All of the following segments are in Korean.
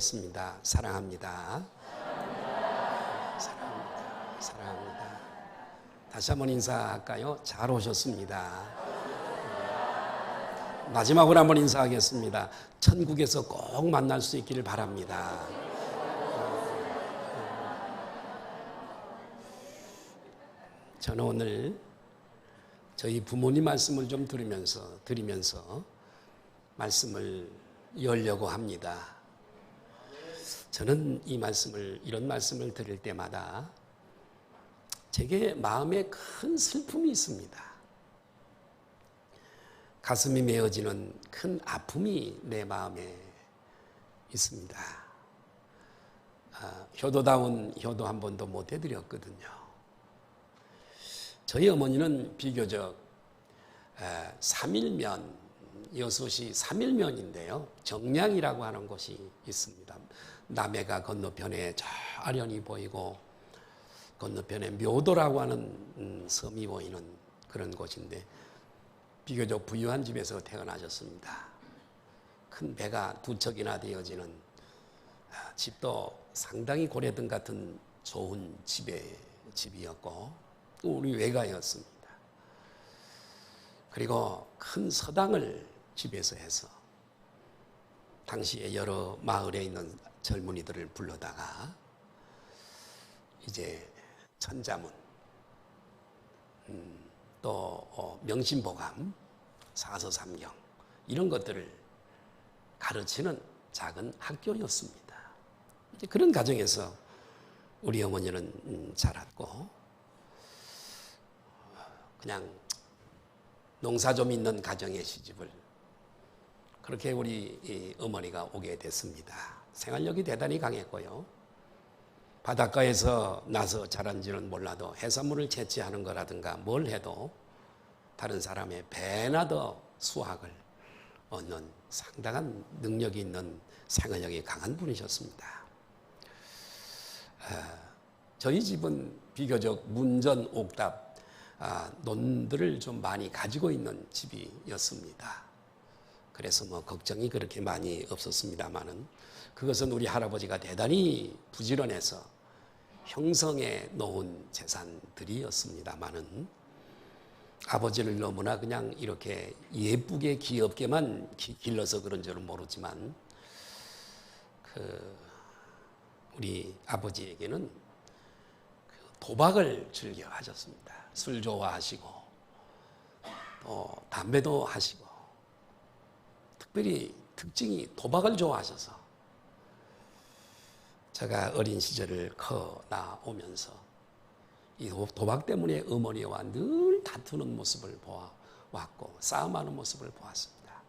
하겠습니다. 사랑합니다. 사랑합니다. 사랑합니다. 다시 한번 인사할까요? 잘 오셨습니다. 마지막으로 한번 인사하겠습니다. 천국에서 꼭 만날 수 있기를 바랍니다. 저는 오늘 저희 부모님 말씀을 좀 드리면서 말씀을 열려고 합니다. 저는 이런 말씀을 드릴 때마다 제게 마음에 큰 슬픔이 있습니다. 가슴이 메어지는 큰 아픔이 내 마음에 있습니다. 효도다운 효도 한 번도 못 해드렸거든요. 저희 어머니는 비교적 3일면, 여섯이 3일면인데요. 정량이라고 하는 곳이 있습니다. 남해가 건너편에 저 아련히 보이고 건너편에 묘도라고 하는 섬이 보이는 그런 곳인데 비교적 부유한 집에서 태어나셨습니다. 큰 배가 두 척이나 되어지는 집도 상당히 고래등 같은 좋은 집이었고 우리 외가였습니다. 그리고 큰 서당을 집에서 해서 당시에 여러 마을에 있는 젊은이들을 불러다가 이제 천자문 또 명심보감, 사서삼경 이런 것들을 가르치는 작은 학교였습니다. 이제 그런 가정에서 우리 어머니는 자랐고 그냥 농사 좀 있는 가정의 시집을 그렇게 우리 어머니가 오게 됐습니다. 생활력이 대단히 강했고요. 바닷가에서 나서 자란지는 몰라도 해산물을 채취하는 거라든가 뭘 해도 다른 사람의 배나 더 수확을 얻는 상당한 능력이 있는 생활력이 강한 분이셨습니다. 저희 집은 비교적 문전 옥답 논들을 좀 많이 가지고 있는 집이었습니다. 그래서 뭐 걱정이 그렇게 많이 없었습니다만은 그것은 우리 할아버지가 대단히 부지런해서 형성해 놓은 재산들이었습니다만은 아버지를 너무나 그냥 이렇게 예쁘게 귀엽게만 길러서 그런 줄은 모르지만 우리 아버지에게는 도박을 즐겨 하셨습니다. 술 좋아하시고 또 담배도 하시고 특별히 특징이 도박을 좋아하셔서 제가 어린 시절을 커 나오면서 이 도박 때문에 어머니와 늘 다투는 모습을 보아왔고 싸움하는 모습을 보았습니다.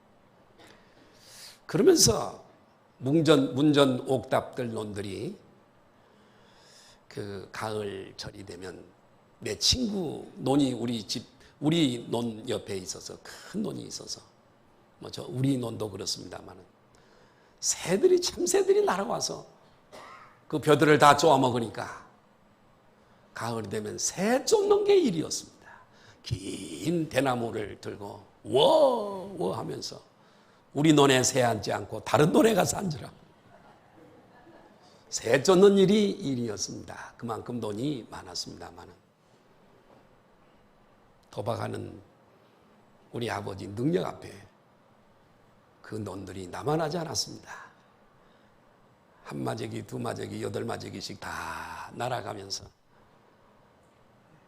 그러면서 문전 옥답들 논들이 그 가을철이 되면 내 친구 논이 우리 논 옆에 있어서 큰 논이 있어서 뭐 저 우리 논도 그렇습니다만은 참새들이 날아와서 그 벼들을 다 쪼아 먹으니까 가을이 되면 새 쫓는 게 일이었습니다. 긴 대나무를 들고 워 하면서 우리 논에 새 앉지 않고 다른 논에 가서 앉으라. 새 쫓는 일이었습니다. 그만큼 돈이 많았습니다만은 도박하는 우리 아버지 능력 앞에 그 논들이 남아나지 않았습니다. 한 마저기, 두 마저기, 8마저기씩 다 날아가면서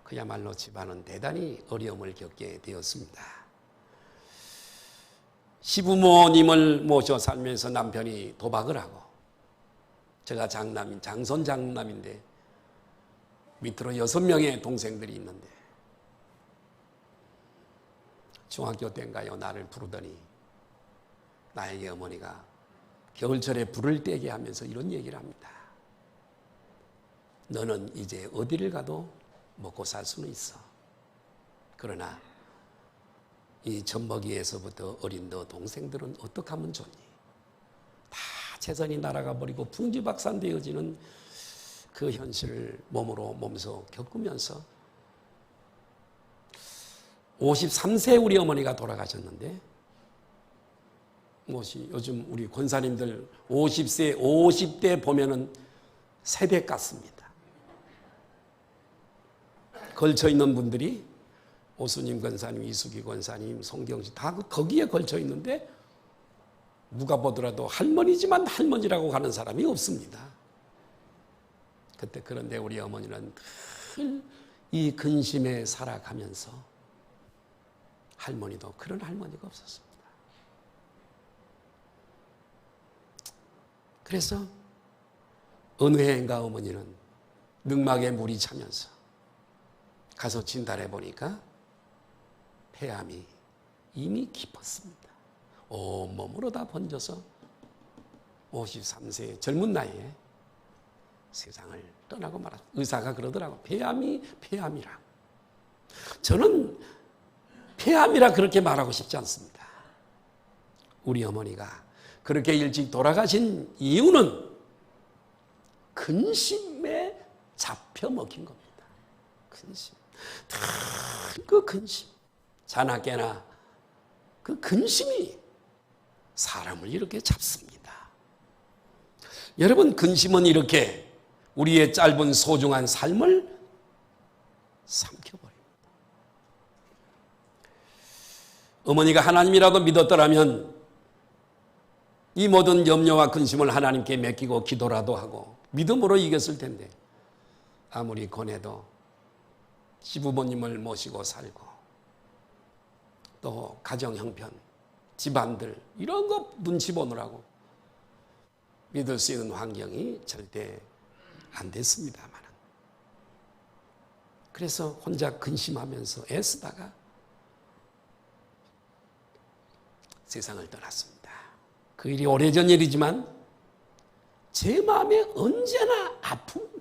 그야말로 집안은 대단히 어려움을 겪게 되었습니다. 시부모님을 모셔 살면서 남편이 도박을 하고 제가 장손 장남인데 밑으로 6명의 동생들이 있는데 중학교 때인가요? 나를 부르더니 나에게 어머니가 겨울철에 불을 떼게 하면서 이런 얘기를 합니다. 너는 이제 어디를 가도 먹고 살 수는 있어. 그러나 이 젖먹이에서부터 어린 너 동생들은 어떻게 하면 좋니? 다 재산이 날아가 버리고 풍지박산되어지는 그 현실을 몸소 겪으면서 53세 우리 어머니가 돌아가셨는데 요즘 우리 권사님들 50대 보면은 세대 같습니다. 걸쳐 있는 분들이 오수님 권사님, 이수기 권사님, 송경씨 다 거기에 걸쳐 있는데 누가 보더라도 할머니지만 할머니라고 가는 사람이 없습니다. 그런데 우리 어머니는 늘 이 근심에 살아가면서 할머니도 그런 할머니가 없었습니다. 그래서 어느 해인가 어머니는 늑막에 물이 차면서 가서 진단해 보니까 폐암이 이미 깊었습니다. 온몸으로 다 번져서 53세 젊은 나이에 세상을 떠나고 말았다. 의사가 그러더라고. 폐암이라. 저는 폐암이라 그렇게 말하고 싶지 않습니다. 우리 어머니가 그렇게 일찍 돌아가신 이유는 근심에 잡혀 먹힌 겁니다. 근심. 그 근심. 자나 깨나 그 근심이 사람을 이렇게 잡습니다. 여러분, 근심은 이렇게 우리의 짧은 소중한 삶을 삼켜버립니다. 어머니가 하나님이라도 믿었더라면 이 모든 염려와 근심을 하나님께 맡기고 기도라도 하고 믿음으로 이겼을 텐데, 아무리 권해도 시부모님을 모시고 살고 또 가정 형편, 집안들 이런 거 눈치 보느라고 믿을 수 있는 환경이 절대 안 됐습니다만, 그래서 혼자 근심하면서 애쓰다가 세상을 떠났습니다. 그 일이 오래전 일이지만 제 마음에 언제나 아픕니다.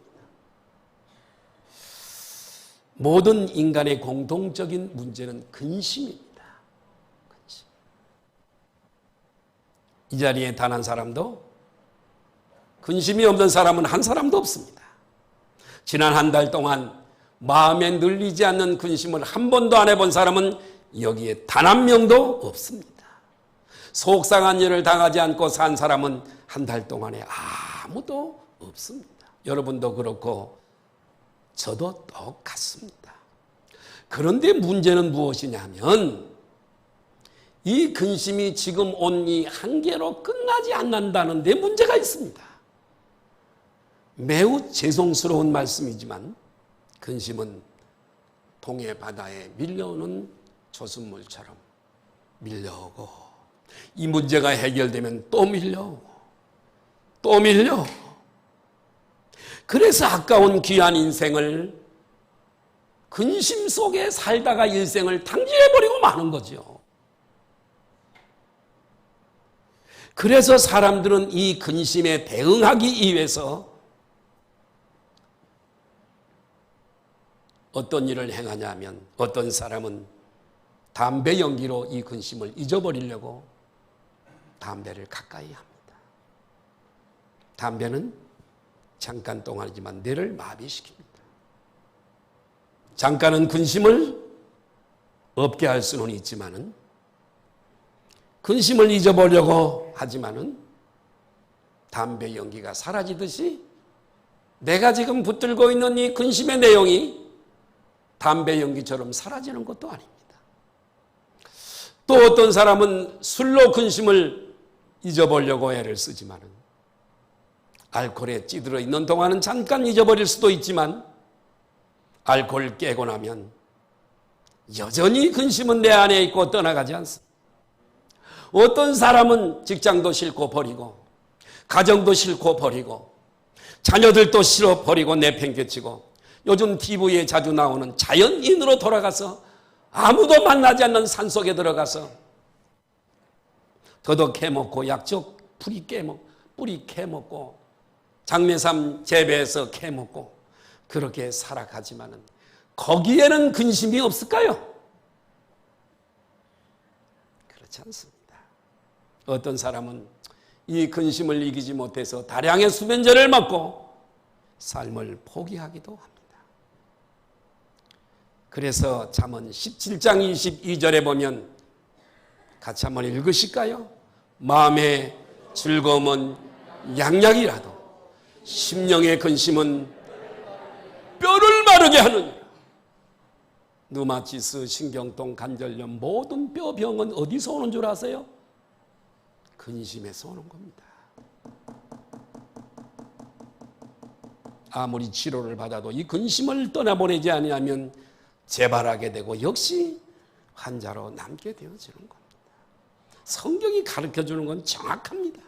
모든 인간의 공통적인 문제는 근심입니다. 근심. 이 자리에 단 한 사람도 근심이 없는 사람은 한 사람도 없습니다. 지난 한 달 동안 마음에 늘리지 않는 근심을 한 번도 안 해본 사람은 여기에 단 한 명도 없습니다. 속상한 일을 당하지 않고 산 사람은 한 달 동안에 아무도 없습니다. 여러분도 그렇고 저도 똑같습니다. 그런데 문제는 무엇이냐면 이 근심이 지금 온 이 한계로 끝나지 않는다는 데 문제가 있습니다. 매우 죄송스러운 말씀이지만 근심은 동해 바다에 밀려오는 조순물처럼 밀려오고, 이 문제가 해결되면 또 밀려오고 또 밀려오고, 그래서 아까운 귀한 인생을 근심 속에 살다가 일생을 탕진해버리고 마는 거죠. 그래서 사람들은 이 근심에 대응하기 위해서 어떤 일을 행하냐면, 어떤 사람은 담배 연기로 이 근심을 잊어버리려고 담배를 가까이 합니다. 담배는 잠깐 동안이지만 뇌를 마비시킵니다. 잠깐은 근심을 없게 할 수는 있지만은, 근심을 잊어보려고 하지만은 담배 연기가 사라지듯이 내가 지금 붙들고 있는 이 근심의 내용이 담배 연기처럼 사라지는 것도 아닙니다. 또 어떤 사람은 술로 근심을 잊어보려고 애를 쓰지만은 알코올에 찌들어 있는 동안은 잠깐 잊어버릴 수도 있지만 알코올 깨고 나면 여전히 근심은 내 안에 있고 떠나가지 않습니다. 어떤 사람은 직장도 싫고 버리고, 가정도 싫고 버리고, 자녀들도 싫어 버리고 내팽개치고, 요즘 TV에 자주 나오는 자연인으로 돌아가서 아무도 만나지 않는 산속에 들어가서 더덕 캐먹고 약적 뿌리 캐먹고 장매삼 재배해서 캐먹고 그렇게 살아가지만은 거기에는 근심이 없을까요? 그렇지 않습니다. 어떤 사람은 이 근심을 이기지 못해서 다량의 수면제를 먹고 삶을 포기하기도 합니다. 그래서 잠언 17장 22절에 보면 같이 한번 읽으실까요? 마음의 즐거움은 양약이라도 심령의 근심은 뼈를 마르게 하느니라. 르마티스, 신경통, 관절염 모든 뼈병은 어디서 오는 줄 아세요? 근심에서 오는 겁니다. 아무리 치료를 받아도 이 근심을 떠나보내지 아니하면 재발하게 되고 역시 환자로 남게 되어지는 겁니다. 성경이 가르쳐주는 건 정확합니다.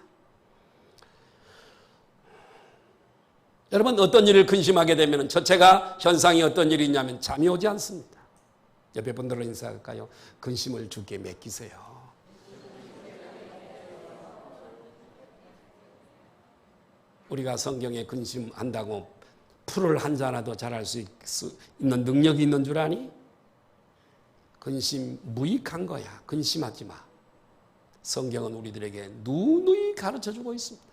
여러분, 어떤 일을 근심하게 되면 첫째가 현상이 어떤 일이 있냐면 잠이 오지 않습니다. 옆에 분들은 인사할까요? 근심을 주께 맡기세요. 우리가 성경에 근심한다고 풀을 한 잔이라도 잘할 수 있는 능력이 있는 줄 아니? 근심 무익한 거야. 근심하지 마. 성경은 우리들에게 누누이 가르쳐주고 있습니다.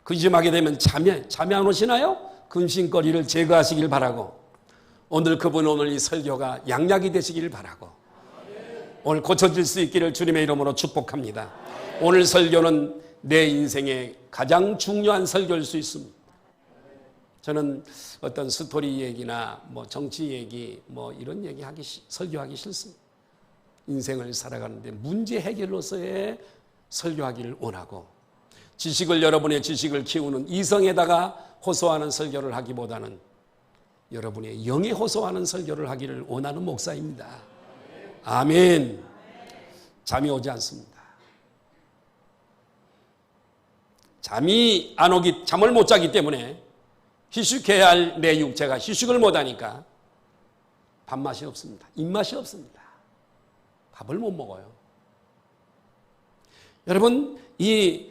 근심하게 되면 잠이 안 오시나요? 근심거리를 제거하시길 바라고, 오늘 이 설교가 양약이 되시길 바라고, 오늘 고쳐질 수 있기를 주님의 이름으로 축복합니다. 오늘 설교는 내 인생의 가장 중요한 설교일 수 있습니다. 저는 어떤 스토리 얘기나 정치 얘기 이런 얘기 설교하기 싫습니다. 인생을 살아가는데 문제 해결로서의 설교하기를 원하고, 여러분의 지식을 키우는 이성에다가 호소하는 설교를 하기보다는 여러분의 영에 호소하는 설교를 하기를 원하는 목사입니다. 아멘. 잠이 오지 않습니다. 잠을 못 자기 때문에 휴식해야 할 내 육체가 휴식을 못 하니까 밥맛이 없습니다. 입맛이 없습니다. 밥을 못 먹어요. 여러분, 이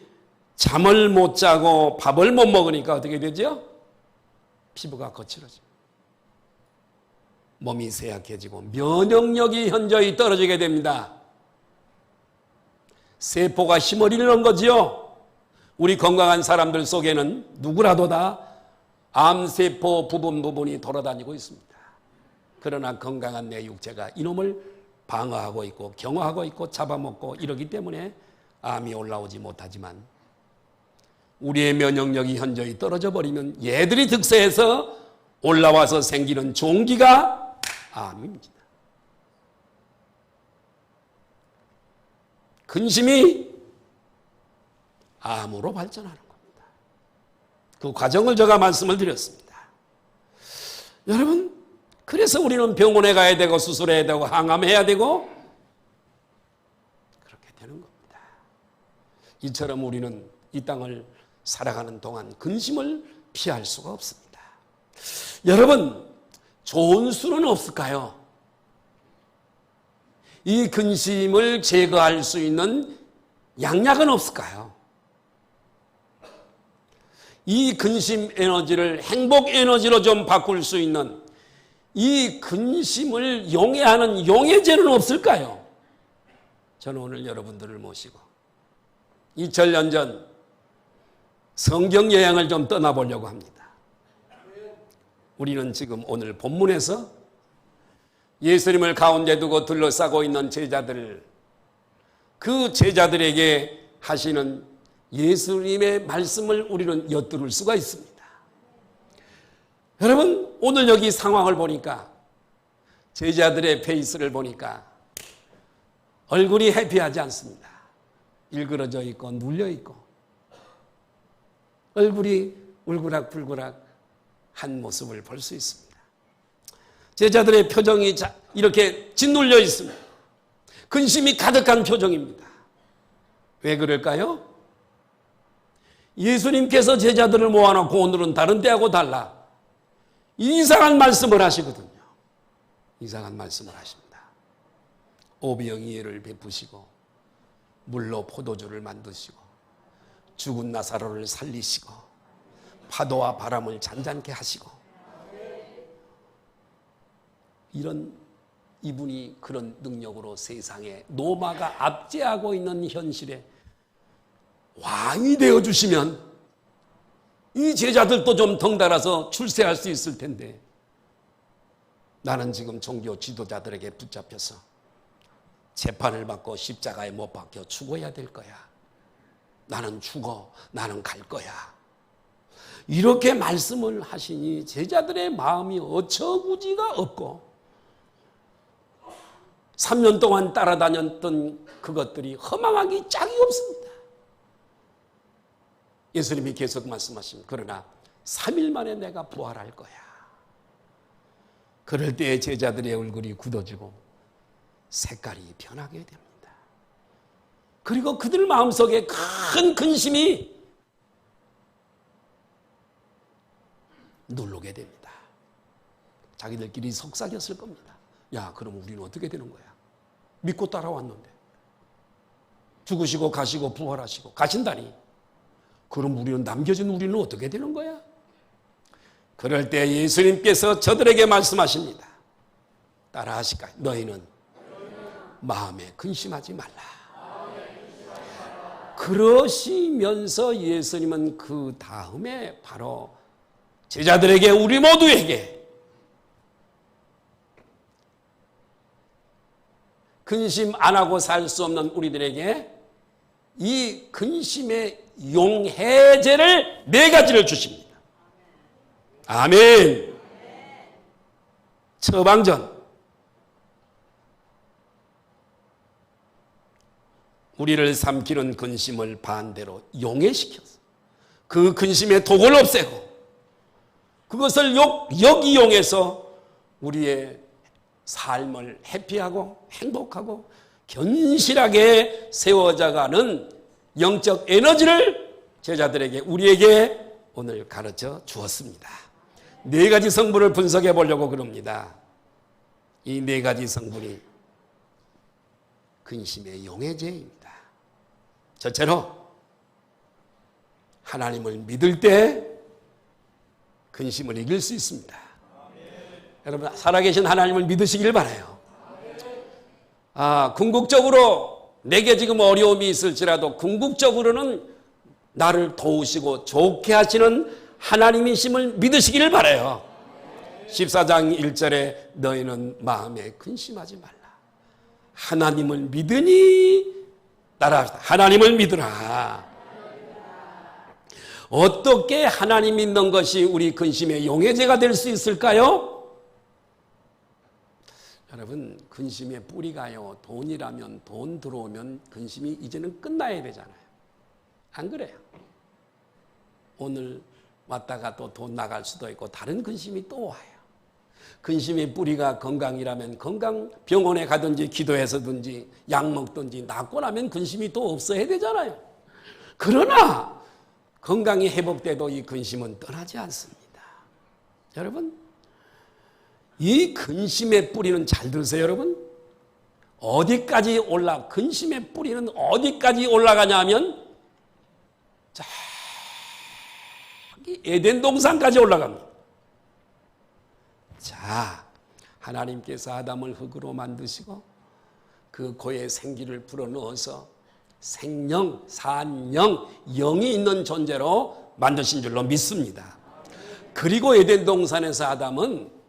잠을 못 자고 밥을 못 먹으니까 어떻게 되죠? 피부가 거칠어집니다. 몸이 쇠약해지고 면역력이 현저히 떨어지게 됩니다. 세포가 힘을 잃는 거지요. 우리 건강한 사람들 속에는 누구라도 다 암세포 부분이 돌아다니고 있습니다. 그러나 건강한 내 육체가 이놈을 방어하고 있고 경화하고 있고 잡아먹고 이러기 때문에 암이 올라오지 못하지만, 우리의 면역력이 현저히 떨어져 버리면 얘들이 득세해서 올라와서 생기는 종기가 암입니다. 근심이 암으로 발전하는 겁니다. 그 과정을 제가 말씀을 드렸습니다. 여러분, 그래서 우리는 병원에 가야 되고 수술해야 되고 항암해야 되고 그렇게 되는 겁니다. 이처럼 우리는 이 땅을 살아가는 동안 근심을 피할 수가 없습니다. 여러분, 좋은 수는 없을까요? 이 근심을 제거할 수 있는 양약은 없을까요? 이 근심 에너지를 행복 에너지로 좀 바꿀 수 있는, 이 근심을 용해하는 용해제는 없을까요? 저는 오늘 여러분들을 모시고 2000년 전 성경 여행을 좀 떠나보려고 합니다. 우리는 지금 오늘 본문에서 예수님을 가운데 두고 둘러싸고 있는 제자들을, 그 제자들에게 하시는 예수님의 말씀을 우리는 엿들을 수가 있습니다. 여러분, 오늘 여기 상황을 보니까, 제자들의 페이스를 보니까 얼굴이 해피하지 않습니다. 일그러져 있고 눌려 있고 얼굴이 울그락불그락 한 모습을 볼 수 있습니다. 제자들의 표정이 이렇게 짓눌려 있습니다. 근심이 가득한 표정입니다. 왜 그럴까요? 예수님께서 제자들을 모아놓고 오늘은 다른 때하고 달라 이상한 말씀을 하시거든요. 이상한 말씀을 하십니다. 오병이어를 베푸시고 물로 포도주를 만드시고 죽은 나사로를 살리시고 파도와 바람을 잔잔케 하시고, 이분이 그런 능력으로 세상에 노마가 압제하고 있는 현실에 왕이 되어주시면 이 제자들도 좀 덩달아서 출세할 수 있을 텐데, 나는 지금 종교 지도자들에게 붙잡혀서 재판을 받고 십자가에 못 박혀 죽어야 될 거야. 나는 죽어. 나는 갈 거야. 이렇게 말씀을 하시니 제자들의 마음이 어처구니가 없고 3년 동안 따라다녔던 그것들이 허망하기 짝이 없습니다. 예수님이 계속 말씀하십니다. 그러나 3일 만에 내가 부활할 거야. 그럴 때에 제자들의 얼굴이 굳어지고 색깔이 변하게 됩니다. 그리고 그들 마음속에 큰 근심이 누르게 됩니다. 자기들끼리 속삭였을 겁니다. 야, 그럼 우리는 어떻게 되는 거야? 믿고 따라왔는데 죽으시고 가시고 부활하시고 가신다니, 그럼 남겨진 우리는 어떻게 되는 거야? 그럴 때 예수님께서 저들에게 말씀하십니다. 따라 하실까요? 너희는 마음에 근심하지 말라. 그러시면서 예수님은 그 다음에 바로 제자들에게, 우리 모두에게 근심 안 하고 살 수 없는 우리들에게 이 근심의 용해제를 4가지를 주십니다. 아멘. 처방전. 우리를 삼키는 근심을 반대로 용해시켜서 그 근심의 독을 없애고 그것을 역이용해서 우리의 삶을 해피하고 행복하고 견실하게 세워져가는 영적 에너지를 제자들에게, 우리에게 오늘 가르쳐 주었습니다. 4가지 성분을 분석해 보려고 그럽니다. 이 4가지 성분이 근심의 용해제입니다. 첫째로, 하나님을 믿을 때 근심을 이길 수 있습니다. 여러분, 살아계신 하나님을 믿으시길 바라요. 궁극적으로 내게 지금 어려움이 있을지라도 궁극적으로는 나를 도우시고 좋게 하시는 하나님이심을 믿으시기를 바라요. 14장 1절에 너희는 마음에 근심하지 말라. 하나님을 믿으니 따라합시다. 하나님을 믿으라. 어떻게 하나님 믿는 것이 우리 근심의 용해제가 될 수 있을까요? 여러분, 근심의 뿌리가요, 돈이라면, 돈 들어오면 근심이 이제는 끝나야 되잖아요. 안 그래요? 오늘 왔다가 또 돈 나갈 수도 있고 다른 근심이 또 와요. 근심의 뿌리가 건강이라면 건강, 병원에 가든지 기도해서든지 약 먹든지 낫고 나면 근심이 또 없어야 되잖아요. 그러나 건강이 회복돼도 이 근심은 떠나지 않습니다. 여러분, 이 근심의 뿌리는, 잘 들으세요 여러분, 어디까지 근심의 뿌리는 어디까지 올라가냐면 저기 에덴 동산까지 올라갑니다. 자, 하나님께서 아담을 흙으로 만드시고 그 고의 생기를 불어넣어서 생명, 산영, 영이 있는 존재로 만드신 줄로 믿습니다. 그리고 에덴 동산에서 아담은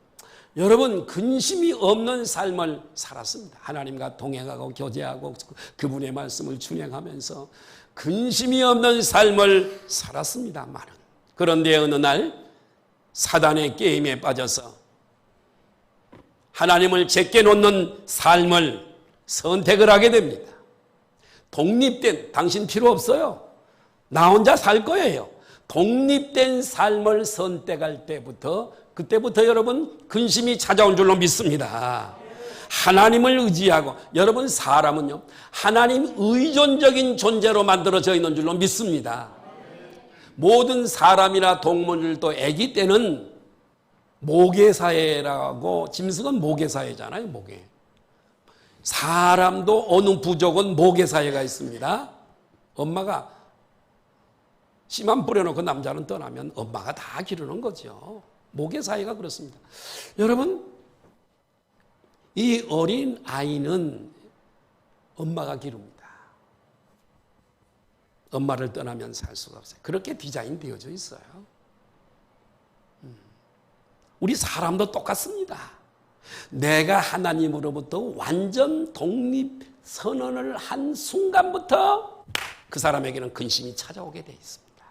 여러분 근심이 없는 삶을 살았습니다. 하나님과 동행하고 교제하고 그분의 말씀을 준행하면서 근심이 없는 삶을 살았습니다만은, 그런데 어느 날 사단의 게임에 빠져서 하나님을 제껴놓는 삶을 선택을 하게 됩니다. 독립된, 당신 필요 없어요. 나 혼자 살 거예요. 독립된 삶을 선택할 때부터, 그때부터 여러분 근심이 찾아온 줄로 믿습니다. 하나님을 의지하고, 여러분 사람은요 하나님 의존적인 존재로 만들어져 있는 줄로 믿습니다. 모든 사람이나 동물들도 아기 때는 모계사회라고, 짐승은 모계사회잖아요. 모계. 사람도 어느 부족은 모계사회가 있습니다. 엄마가 씨만 뿌려놓고 남자는 떠나면 엄마가 다 기르는 거죠. 모계사회가 그렇습니다. 여러분, 이 어린 아이는 엄마가 기릅니다. 엄마를 떠나면 살 수가 없어요. 그렇게 디자인 되어져 있어요. 우리 사람도 똑같습니다. 내가 하나님으로부터 완전 선언을 한 순간부터 그 사람에게는 근심이 찾아오게 돼 있습니다.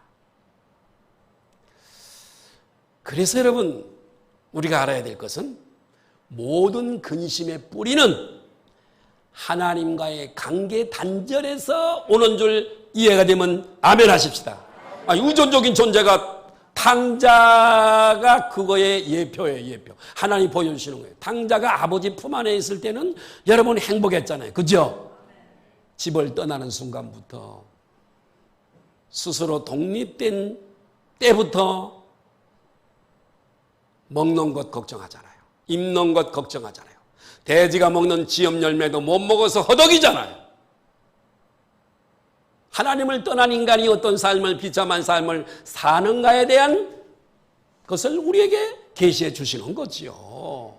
그래서 여러분, 우리가 알아야 될 것은 모든 근심의 뿌리는 하나님과의 관계 단절에서 오는 줄 이해가 되면 아멘 하십시다. 우존적인 존재가 탕자가 그거의 예표예요, 예표. 하나님 보여주시는 거예요. 탕자가 아버지 품 안에 있을 때는 여러분 행복했잖아요. 그죠? 집을 떠나는 순간부터 스스로 독립된 때부터 먹는 것 걱정하잖아요. 입는 것 걱정하잖아요. 돼지가 먹는 지엽 열매도 못 먹어서 허덕이잖아요. 하나님을 떠난 인간이 어떤 삶을, 비참한 삶을 사는가에 대한 것을 우리에게 계시해 주시는 거지요.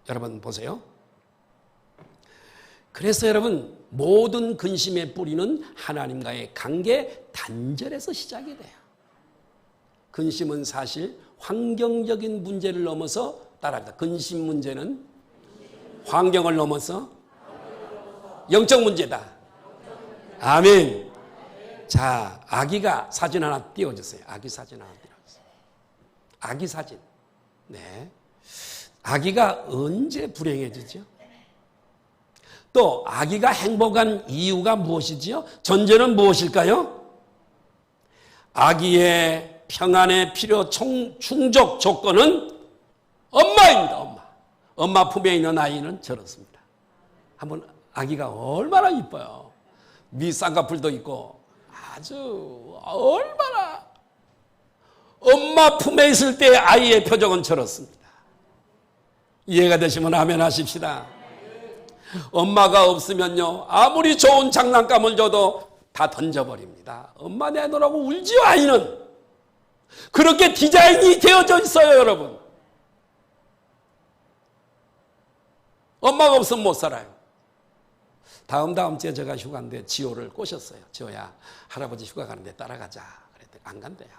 여러분 보세요. 그래서 여러분, 모든 근심의 뿌리는 하나님과의 관계 단절에서 시작이 돼요. 근심은 사실 환경적인 문제를 넘어서 따라합니다. 근심 문제는 환경을 넘어서 영적 문제다. 아멘. 자, 아기가 사진 하나 띄워주세요. 아기 사진 하나 띄워주세요. 아기 사진. 네. 아기가 언제 불행해지죠? 또 아기가 행복한 이유가 무엇이지요? 전제는 무엇일까요? 아기의 평안의 필요 충족 조건은 엄마입니다. 엄마. 엄마 품에 있는 아이는 저렇습니다. 한번 아기가 얼마나 이뻐요. 쌍꺼풀도 있고 아주 얼마나 엄마 품에 있을 때 아이의 표정은 저렇습니다. 이해가 되시면 아멘 하십시다. 엄마가 없으면요, 아무리 좋은 장난감을 줘도 다 던져버립니다. 엄마 내놓으라고 울지요. 아이는 그렇게 디자인이 되어져 있어요. 여러분, 엄마가 없으면 못 살아요. 다음 주에 제가 휴가인데 지호를 꼬셨어요. 지호야, 할아버지 휴가 가는데 따라가자. 그랬더니 안 간대요.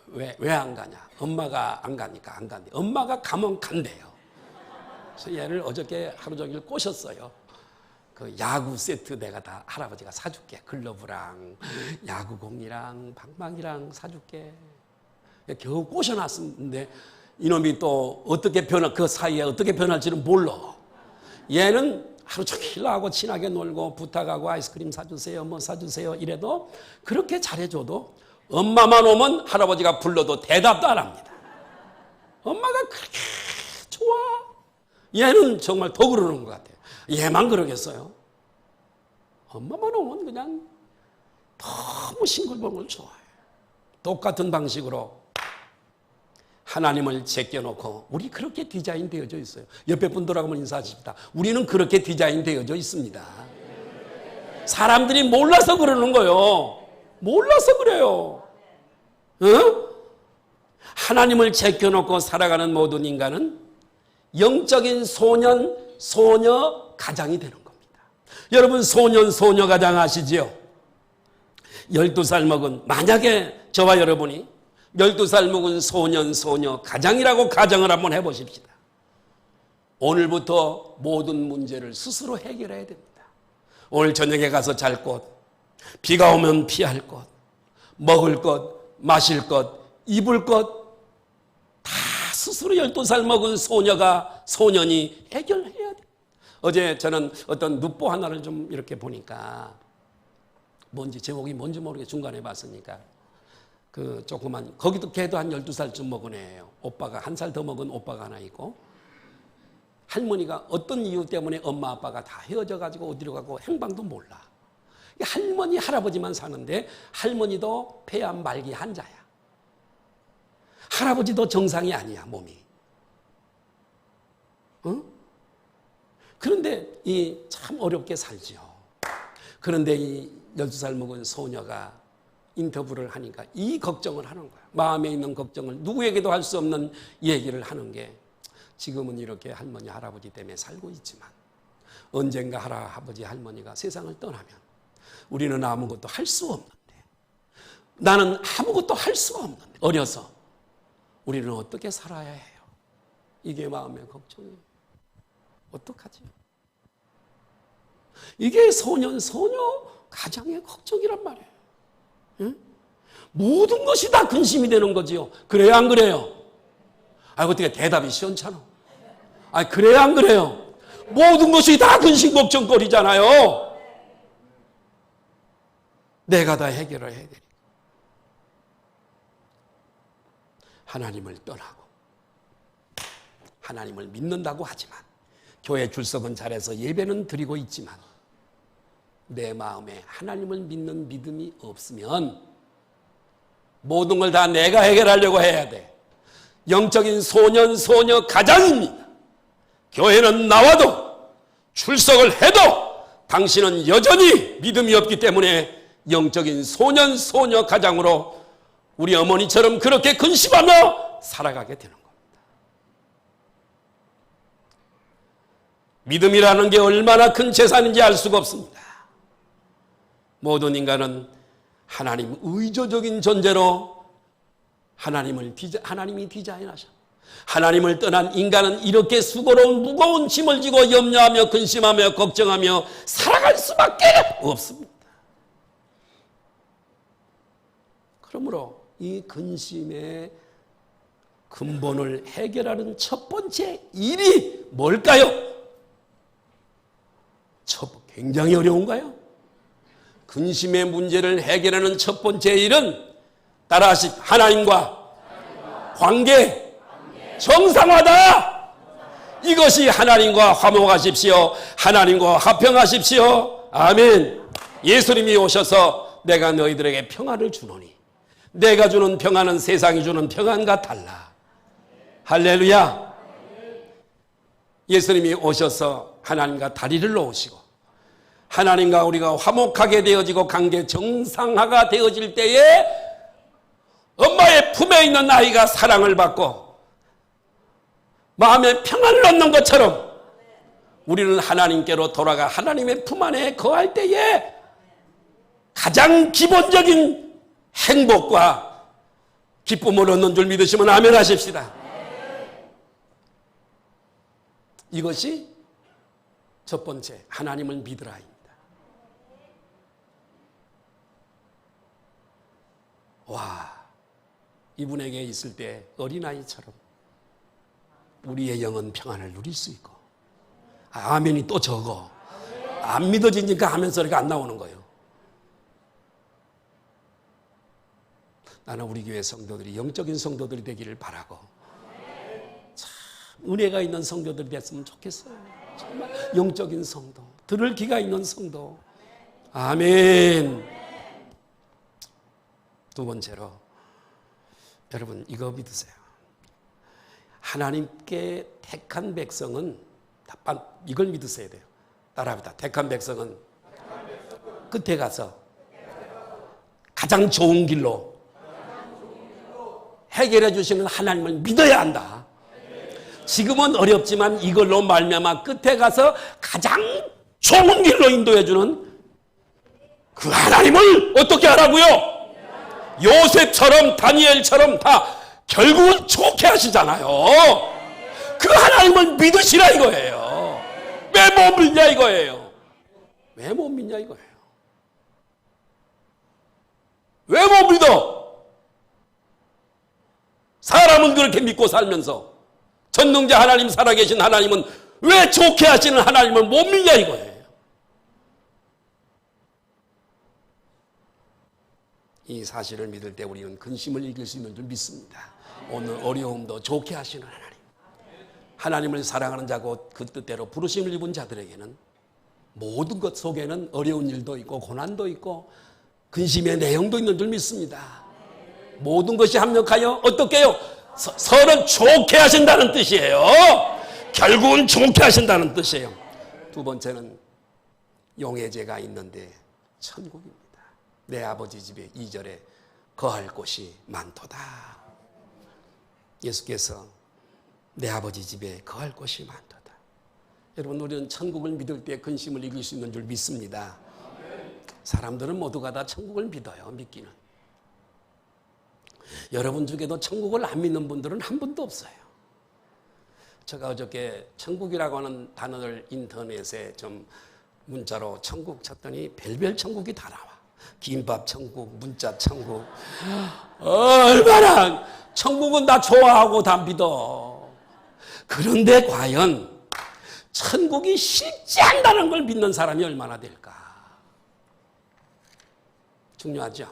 왜 안 가냐? 엄마가 안 가니까 안 간대. 엄마가 가면 간대요. 그래서 얘를 어저께 하루 종일 꼬셨어요. 그 야구 세트 내가 다 할아버지가 사줄게. 글러브랑 야구공이랑 방망이랑 사줄게. 겨우 꼬셔놨는데 이놈이 또 어떻게 그 사이에 어떻게 변할지는 몰라. 얘는 하루 종일 나하고 친하게 놀고 부탁하고 아이스크림 사주세요, 뭐 사주세요 이래도 그렇게 잘해줘도 엄마만 오면 할아버지가 불러도 대답도 안 합니다. 엄마가 그렇게 좋아. 얘는 정말 더 그러는 것 같아요. 얘만 그러겠어요? 엄마만 오면 그냥 너무 싱글벙글 좋아해요. 똑같은 방식으로 하나님을 제껴놓고 우리 그렇게 디자인 되어져 있어요. 옆에 분들하고 인사하십시다. 우리는 그렇게 디자인 되어져 있습니다. 사람들이 몰라서 그러는 거예요. 몰라서 그래요. 하나님을 제껴놓고 살아가는 모든 인간은 영적인 소년, 소녀 가장이 되는 겁니다. 여러분, 소년, 소녀 가장 아시지요? 12살 먹은, 만약에 저와 여러분이 12살 먹은 소년, 소녀 가장이라고 가정을 한번 해보십시다. 오늘부터 모든 문제를 스스로 해결해야 됩니다. 오늘 저녁에 가서 잘 곳, 비가 오면 피할 곳, 먹을 것, 마실 것, 입을 것 다 스스로 12살 먹은 소녀가, 소년이 해결해야 돼요. 어제 저는 어떤 눕보 하나를 좀 이렇게 보니까 뭔지, 제목이 뭔지 모르게 중간에 봤으니까 그 조그만, 거기도 걔도 한 12살쯤 먹은 애예요. 오빠가, 한 살 더 먹은 오빠가 하나 있고, 할머니가 어떤 이유 때문에 엄마 아빠가 다 헤어져 가지고 어디로 가고 행방도 몰라. 할머니 할아버지만 사는데 할머니도 폐암 말기 환자야. 할아버지도 정상이 아니야, 몸이. 그런데 이 참 어렵게 살죠. 그런데 이 12살 먹은 소녀가 인터뷰를 하니까 이 걱정을 하는 거야. 마음에 있는 걱정을 누구에게도 할 수 없는 얘기를 하는 게, 지금은 이렇게 할머니 할아버지 때문에 살고 있지만 언젠가 할아버지 할머니가 세상을 떠나면 우리는 아무것도 할 수 없는데, 나는 아무것도 할 수가 없는데, 어려서 우리는 어떻게 살아야 해요? 이게 마음의 걱정이에요. 어떡하지? 이게 소년, 소녀 가장의 걱정이란 말이에요. 응? 모든 것이 다 근심이 되는 거지요. 그래요, 안 그래요? 어떻게 대답이 시원찮아? 그래요, 안 그래요? 모든 것이 다 근심 걱정거리잖아요. 내가 다 해결을 해야 되니까. 하나님을 떠나고 하나님을 믿는다고 하지만 교회 출석은 잘해서 예배는 드리고 있지만 내 마음에 하나님을 믿는 믿음이 없으면 모든 걸 다 내가 해결하려고 해야 돼. 영적인 소년, 소녀 가장입니다. 교회는 나와도 출석을 해도 당신은 여전히 믿음이 없기 때문에 영적인 소년, 소녀 가장으로 우리 어머니처럼 그렇게 근심하며 살아가게 되는 겁니다. 믿음이라는 게 얼마나 큰 재산인지 알 수가 없습니다. 모든 인간은 하나님 의조적인 존재로 하나님이 디자인하셔. 하나님을 떠난 인간은 이렇게 수고로운 무거운 짐을 지고 염려하며 근심하며 걱정하며 살아갈 수밖에 없습니다. 그러므로 이 근심의 근본을 해결하는 첫 번째 일이 뭘까요? 굉장히 어려운가요? 근심의 문제를 해결하는 첫 번째 일은 따라하십 하나님과 관계 정상화다. 이것이 하나님과 화목하십시오. 하나님과 화평하십시오. 아멘. 예수님이 오셔서 내가 너희들에게 평안을 주노니 내가 주는 평안은 세상이 주는 평안과 달라. 할렐루야. 예수님이 오셔서 하나님과 다리를 놓으시고 하나님과 우리가 화목하게 되어지고 관계 정상화가 되어질 때에 엄마의 품에 있는 아이가 사랑을 받고 마음에 평안을 얻는 것처럼 우리는 하나님께로 돌아가 하나님의 품 안에 거할 때에 가장 기본적인 행복과 기쁨을 얻는 줄 믿으시면 아멘 하십시다. 이것이 첫 번째 하나님을 믿으라입니다. 와, 이분에게 있을 때 어린아이처럼 우리의 영은 평안을 누릴 수 있고 아멘이 또 적어. 안 믿어지니까 아멘 소리가 안 나오는 거예요. 나는 우리 교회 성도들이 영적인 성도들이 되기를 바라고 참 은혜가 있는 성도들이 됐으면 좋겠어요. 정말 영적인 성도, 들을 귀가 있는 성도. 아멘. 두 번째로 여러분 이거 믿으세요. 하나님께 택한 백성은 이걸 믿으셔야 돼요. 따라합니다. 택한 백성은 끝에 가서 가장 좋은 길로 해결해 주시는 하나님을 믿어야 한다. 지금은 어렵지만 이걸로 말미암아 끝에 가서 가장 좋은 길로 인도해 주는 그 하나님을 어떻게 하라고요? 요셉처럼 다니엘처럼 다 결국은 좋게 하시잖아요. 그 하나님을 믿으시라 이거예요. 왜 못 믿냐 이거예요. 왜 못 믿냐 이거예요. 왜 못 믿어? 사람은 그렇게 믿고 살면서 전능자 하나님, 살아계신 하나님은 왜 좋게 하시는 하나님을 못 믿냐 이거예요. 이 사실을 믿을 때 우리는 근심을 이길 수 있는 줄 믿습니다. 오늘 어려움도 좋게 하시는 하나님, 하나님을 사랑하는 자고 그 뜻대로 부르심을 입은 자들에게는 모든 것 속에는 어려운 일도 있고 고난도 있고 근심의 내용도 있는 줄 믿습니다. 모든 것이 합력하여 어떻게 해요? 서로 좋게 하신다는 뜻이에요. 결국은 좋게 하신다는 뜻이에요. 두 번째는 용해제가 있는데 천국입니다. 내 아버지 집에 2절에 거할 곳이 많도다. 예수께서 내 아버지 집에 거할 곳이 많도다. 여러분 우리는 천국을 믿을 때 근심을 이길 수 있는 줄 믿습니다. 사람들은 모두가 다 천국을 믿어요. 믿기는. 여러분 중에도 천국을 안 믿는 분들은 한 분도 없어요. 제가 어저께 천국이라고 하는 단어를 인터넷에 좀 문자로 천국 쳤더니 별별 천국이 다 나와. 김밥 천국, 문자 천국. 얼마나 천국은 다 좋아하고 다 믿어. 그런데 과연 천국이 실제한다는 걸 믿는 사람이 얼마나 될까? 중요하죠.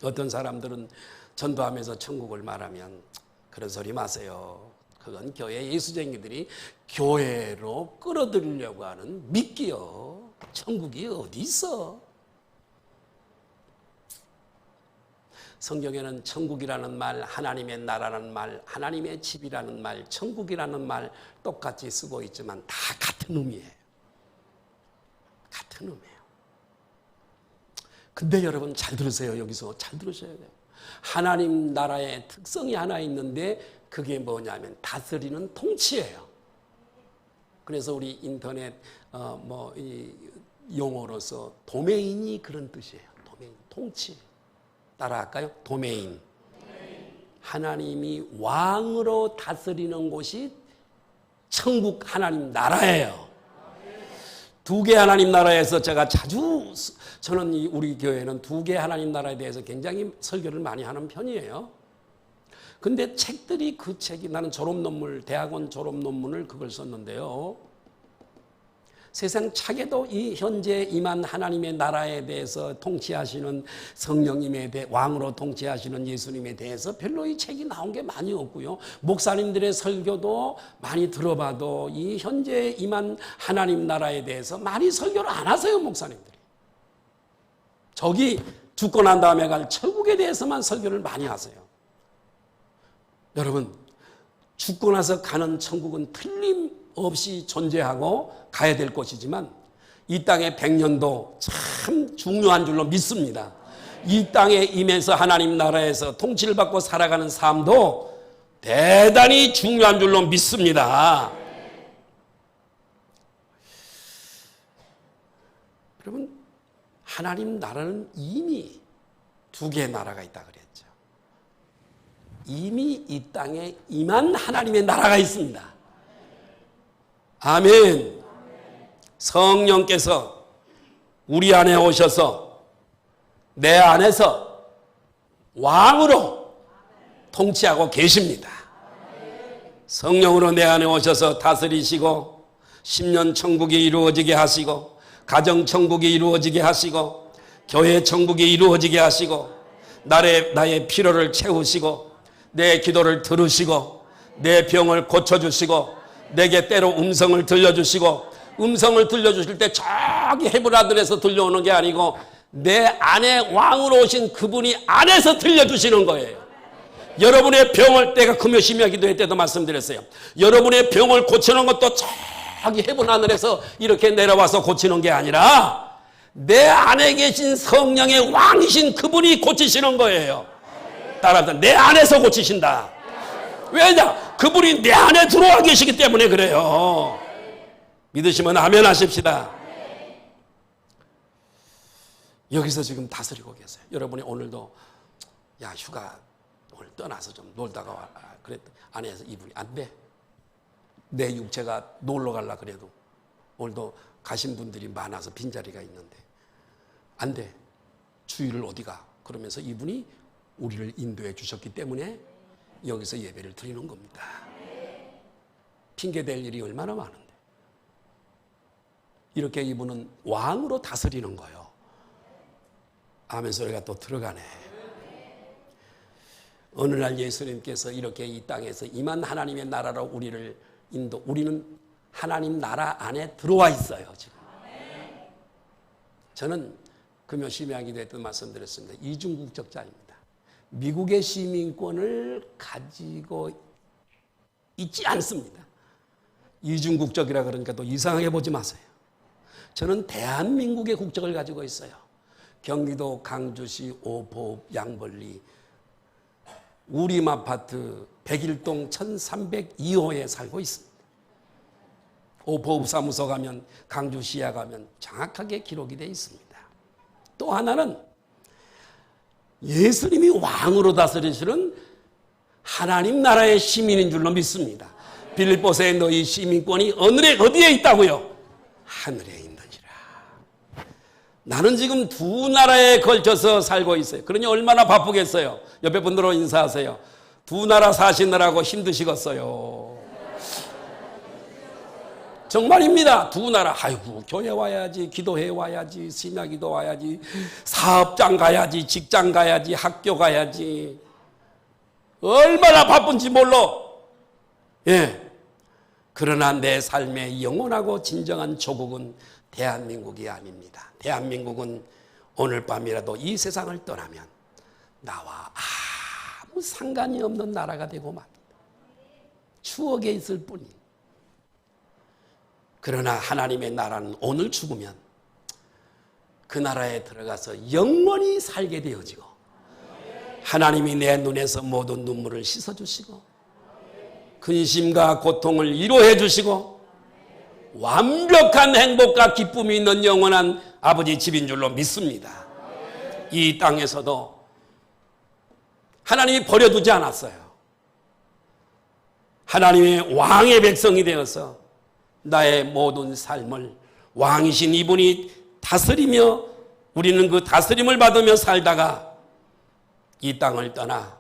어떤 사람들은 전도하면서 천국을 말하면 그런 소리 마세요. 그건 교회 예수쟁이들이 교회로 끌어들이려고 하는 미끼요. 천국이 어디 있어? 성경에는 천국이라는 말, 하나님의 나라라는 말, 하나님의 집이라는 말, 천국이라는 말 똑같이 쓰고 있지만 다 같은 의미예요. 같은 의미예요. 근데 여러분 잘 들으세요. 여기서 잘 들으셔야 돼요. 하나님 나라의 특성이 하나 있는데 그게 뭐냐면 다스리는 통치예요. 그래서 우리 인터넷 이 용어로서 도메인이 그런 뜻이에요. 도메인, 통치. 따라할까요? 도메인. 하나님이 왕으로 다스리는 곳이 천국 하나님 나라예요. 두 개 하나님 나라에서 제가 자주, 저는 우리 교회는 두 개 하나님 나라에 대해서 굉장히 설교를 많이 하는 편이에요. 근데 책들이 그 책이, 나는 졸업논문, 대학원 졸업논문을 그걸 썼는데요. 세상 차게도 이 현재 임한 하나님의 나라에 대해서 통치하시는 성령님에 대해 왕으로 통치하시는 예수님에 대해서 별로 이 책이 나온 게 많이 없고요. 목사님들의 설교도 많이 들어봐도 이 현재 임한 하나님 나라에 대해서 많이 설교를 안 하세요, 목사님들이. 저기 죽고 난 다음에 갈 천국에 대해서만 설교를 많이 하세요. 여러분, 죽고 나서 가는 천국은 틀림없이 존재하고 가야 될 곳이지만 이 땅의 100년도 참 중요한 줄로 믿습니다. 이 땅에 임해서 하나님 나라에서 통치를 받고 살아가는 삶도 대단히 중요한 줄로 믿습니다. 여러분, 하나님 나라는 이미 두 개의 나라가 있다 그랬죠. 이미 이 땅에 임한 하나님의 나라가 있습니다. 아멘. 성령께서 우리 안에 오셔서 내 안에서 왕으로 통치하고 계십니다. 성령으로 내 안에 오셔서 다스리시고 10년 천국이 이루어지게 하시고 가정 천국이 이루어지게 하시고 교회 천국이 이루어지게 하시고 나의 필요를 채우시고 내 기도를 들으시고 내 병을 고쳐주시고 내게 때로 음성을 들려주시고 음성을 들려주실 때 저기 헤브라들에서 들려오는 게 아니고 내 안에 왕으로 오신 그분이 안에서 들려주시는 거예요. 여러분의 병을 때가 크며 심야 기도회 때도 말씀드렸어요. 여러분의 병을 고치는 것도 저기 헤븐 하늘에서 이렇게 내려와서 고치는 게 아니라 내 안에 계신 성령의 왕이신 그분이 고치시는 거예요. 따라서 내 안에서 고치신다. 왜냐? 그분이 내 안에 들어와 계시기 때문에 그래요. 믿으시면 아멘 하십시다. 여기서 지금 다스리고 계세요. 여러분이 오늘도 야 휴가 오늘 떠나서 좀 놀다가 와. 그랬더니 안에서 이분이 안 돼. 내 육체가 놀러 가려고 그래도 오늘도 가신 분들이 많아서 빈자리가 있는데 안 돼. 주일을 어디 가. 그러면서 이분이 우리를 인도해 주셨기 때문에 여기서 예배를 드리는 겁니다. 핑계댈 일이 얼마나 많은데. 이렇게 이분은 왕으로 다스리는 거예요. 아멘 소리가 또 들어가네. 어느 날 예수님께서 이렇게 이 땅에서 임한 하나님의 나라로 우리를 우리는 하나님 나라 안에 들어와 있어요, 지금. 저는 금요 심야기도 했던 말씀드렸습니다. 이중국적자입니다. 미국의 시민권을 가지고 있지 않습니다. 이중국적이라 그러니까 또 이상하게 보지 마세요. 저는 대한민국의 국적을 가지고 있어요. 경기도 강주시 오포읍 양벌리 우림 아파트 101동 1302호에 살고 있습니다. 오포읍 사무소 가면 강주시야 가면 정확하게 기록이 되어 있습니다. 또 하나는 예수님이 왕으로 다스리시는 하나님 나라의 시민인 줄로 믿습니다. 빌립보서에 너희 시민권이 어디에 있다고요? 하늘에 있느니라. 나는 지금 두 나라에 걸쳐서 살고 있어요. 그러니 얼마나 바쁘겠어요. 옆에 분들로 인사하세요. 두 나라 사시느라고 힘드시겠어요. 정말입니다. 두 나라. 아이고, 교회 와야지, 기도해 와야지, 심야기도 와야지, 사업장 가야지, 직장 가야지, 학교 가야지. 얼마나 바쁜지 몰라. 예. 그러나 내 삶의 영원하고 진정한 조국은 대한민국이 아닙니다. 대한민국은 오늘 밤이라도 이 세상을 떠나면 나와 아무 상관이 없는 나라가 되고 맙니다. 추억에 있을 뿐이. 그러나 하나님의 나라는 오늘 죽으면 그 나라에 들어가서 영원히 살게 되어지고 하나님이 내 눈에서 모든 눈물을 씻어주시고 근심과 고통을 위로해 주시고 완벽한 행복과 기쁨이 있는 영원한 아버지 집인 줄로 믿습니다. 이 땅에서도 하나님이 버려두지 않았어요. 하나님의 왕의 백성이 되어서 나의 모든 삶을 왕이신 이분이 다스리며 우리는 그 다스림을 받으며 살다가 이 땅을 떠나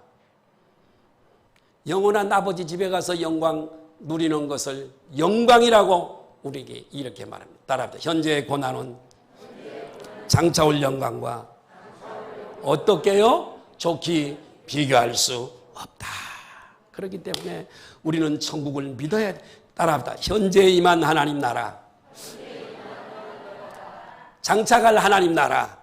영원한 아버지 집에 가서 영광 누리는 것을 영광이라고 우리에게 이렇게 말합니다. 따라합니다. 현재의 고난은 장차올 영광과 어떻게요? 좋게 비교할 수 없다. 그렇기 때문에 우리는 천국을 믿어야 돼. 따라합니다. 현재 임한 하나님 나라, 장차갈 하나님 나라.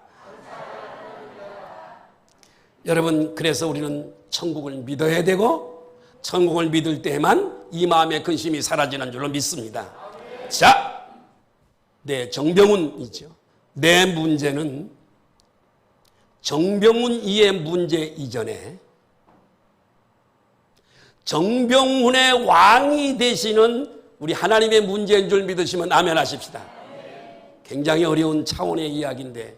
여러분, 그래서 우리는 천국을 믿어야 되고 천국을 믿을 때만 이 마음의 근심이 사라지는 줄로 믿습니다. 자, 네, 정병훈이죠. 내 문제는 정병훈 이의 문제 이전에 정병훈의 왕이 되시는 우리 하나님의 문제인 줄 믿으시면 아멘 하십시다. 굉장히 어려운 차원의 이야기인데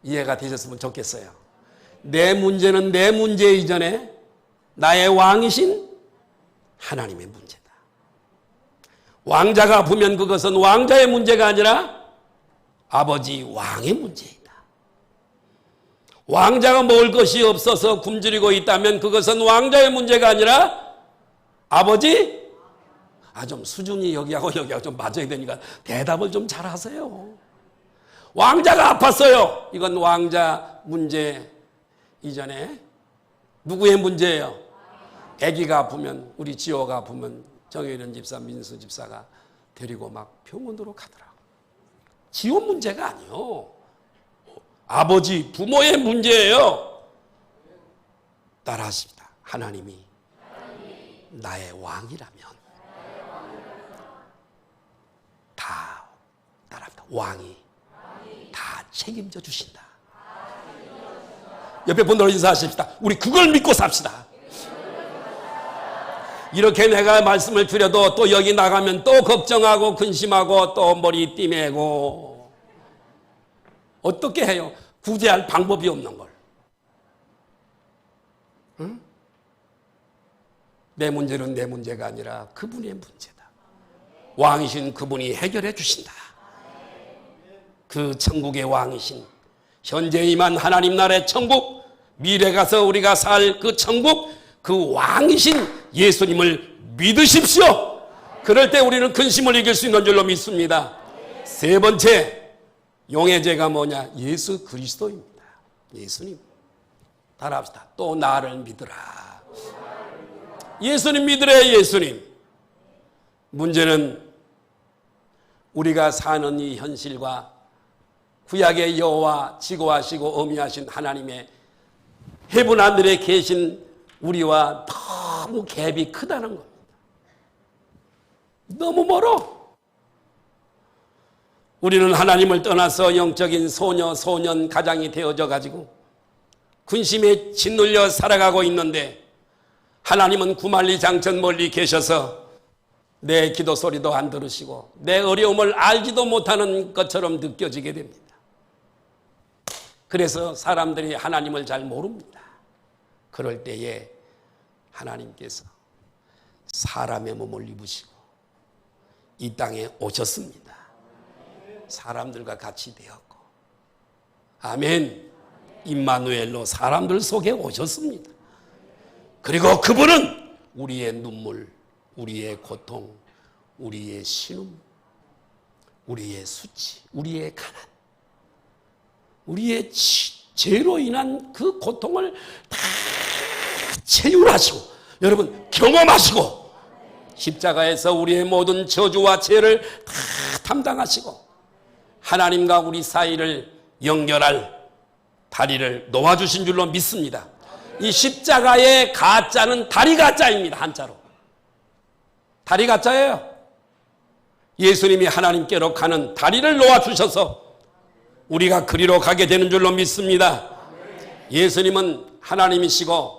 이해가 되셨으면 좋겠어요. 내 문제는 내 문제 이전에 나의 왕이신 하나님의 문제다. 왕자가 아프면 그것은 왕자의 문제가 아니라 아버지 왕의 문제이다. 왕자가 먹을 것이 없어서 굶주리고 있다면 그것은 왕자의 문제가 아니라 아버지? 좀 수준이 여기하고 좀 맞아야 되니까 대답을 좀 잘하세요. 왕자가 아팠어요. 이건 왕자 문제 이전에 누구의 문제예요? 아기가 아프면, 우리 지호가 아프면 정혜련 집사, 민수 집사가 데리고 막 병원으로 가더라고. 지호 문제가 아니요. 아버지, 부모의 문제예요. 따라하십니다. 하나님이 나의 왕이라면 다 따라합니다. 왕이 다 책임져 주신다. 옆에 분들로 인사하십시다. 우리 그걸 믿고 삽시다. 이렇게 내가 말씀을 드려도 또 여기 나가면 또 걱정하고 근심하고 또 머리 띠매고 어떻게 해요? 구제할 방법이 없는 걸. 응? 내 문제는 내 문제가 아니라 그분의 문제다. 왕이신 그분이 해결해 주신다. 그 천국의 왕이신 현재 임한 하나님 나라의 천국, 미래 가서 우리가 살 그 천국, 그 왕이신 예수님을 믿으십시오. 그럴 때 우리는 근심을 이길 수 있는 줄로 믿습니다. 세 번째, 용의제가 뭐냐? 예수 그리스도입니다. 예수님. 따라합시다. 또 나를 믿으라. 예수님 믿으래, 예수님. 문제는 우리가 사는 이 현실과 구약의 여호와 지고하시고 어미하신 하나님의 해분 하늘에 계신 우리와 너무 갭이 크다는 겁니다. 너무 멀어. 우리는 하나님을 떠나서 영적인 소녀, 소년 가장이 되어져 가지고 근심에 짓눌려 살아가고 있는데 하나님은 구만리장천 멀리 계셔서 내 기도 소리도 안 들으시고 내 어려움을 알지도 못하는 것처럼 느껴지게 됩니다. 그래서 사람들이 하나님을 잘 모릅니다. 그럴 때에 하나님께서 사람의 몸을 입으시고 이 땅에 오셨습니다. 사람들과 같이 되었고 아멘. 임마누엘로 사람들 속에 오셨습니다. 그리고 그분은 우리의 눈물, 우리의 고통, 우리의 신음, 우리의 수치, 우리의 가난, 우리의 죄로 인한 그 고통을 다 체휼하시고, 여러분 경험하시고, 십자가에서 우리의 모든 저주와 죄를 다 담당하시고, 하나님과 우리 사이를 연결할 다리를 놓아주신 줄로 믿습니다. 이 십자가의 가짜는 다리 가짜입니다. 한자로 다리 가짜예요. 예수님이 하나님께로 가는 다리를 놓아주셔서 우리가 그리로 가게 되는 줄로 믿습니다. 예수님은 하나님이시고,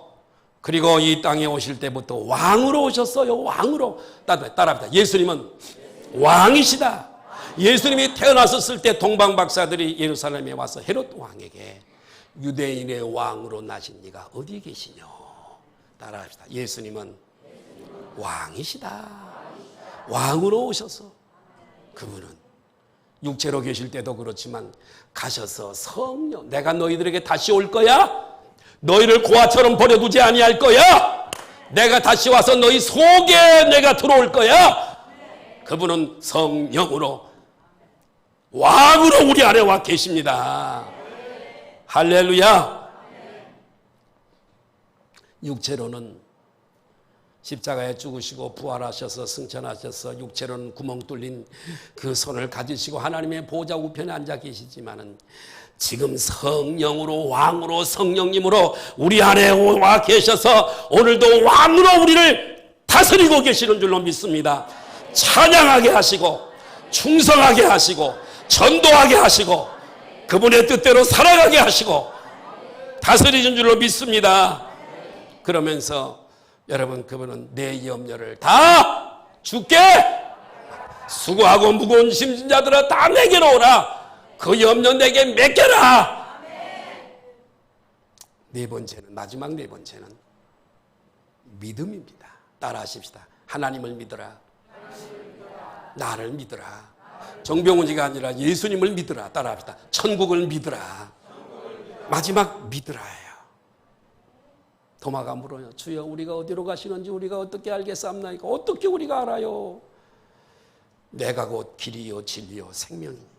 그리고 이 땅에 오실 때부터 왕으로 오셨어요. 왕으로. 따라합니다. 예수님은 왕이시다. 예수님이 태어나셨을 때 동방박사들이 예루살렘에 와서 헤롯 왕에게 유대인의 왕으로 나신 네가 어디 계시뇨? 따라합시다. 예수님은 왕이시다. 왕으로 오셔서 그분은 육체로 계실 때도 그렇지만 가셔서 성령, 내가 너희들에게 다시 올 거야? 너희를 고아처럼 버려두지 아니할 거야? 내가 다시 와서 너희 속에 내가 들어올 거야? 그분은 성령으로 왕으로 우리 안에 와 계십니다. 할렐루야. 육체로는 십자가에 죽으시고 부활하셔서 승천하셔서 육체로는 구멍 뚫린 그 손을 가지시고 하나님의 보좌 우편에 앉아 계시지만은 지금 성령으로, 왕으로, 성령님으로 우리 안에 와 계셔서 오늘도 왕으로 우리를 다스리고 계시는 줄로 믿습니다. 찬양하게 하시고 충성하게 하시고 전도하게 하시고 그분의 뜻대로 살아가게 하시고 다스리는 줄로 믿습니다. 그러면서 여러분, 그분은 내 염려를 다 주께 수고하고 무거운 짐진 자들아 다 내게로 오라. 그 염려 내게 맡겨라. 네 번째는, 마지막 네 번째는 믿음입니다. 따라하십시다. 하나님을 믿어라. 나를 믿어라. 정병훈이가 아니라 예수님을 믿으라. 따라합시다. 천국을 믿으라. 마지막 믿으라예요. 도마가 물어요. 주여, 우리가 어디로 가시는지 우리가 어떻게 알겠사옵나이까? 어떻게 우리가 알아요? 내가 곧 길이요 진리요 생명이니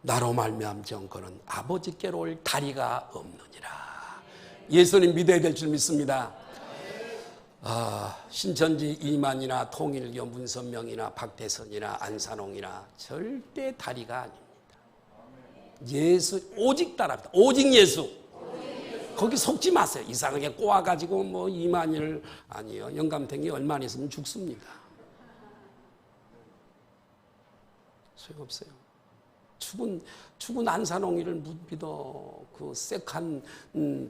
나로 말미암정 그는 아버지께로 올 다리가 없느니라. 예수님 믿어야 될 줄 믿습니다. 신천지 이만이나 통일교 문선명이나 박태선이나 안산홍이나 절대 다리가 아닙니다. 예수 오직 따라합니다. 오직 예수. 거기 속지 마세요. 이상하게 꼬아가지고 뭐 이만희를, 아니요, 영감탱이 얼마나 있으면 죽습니다. 소용없어요. 죽은 안산홍이를 믿어. 그 쎄한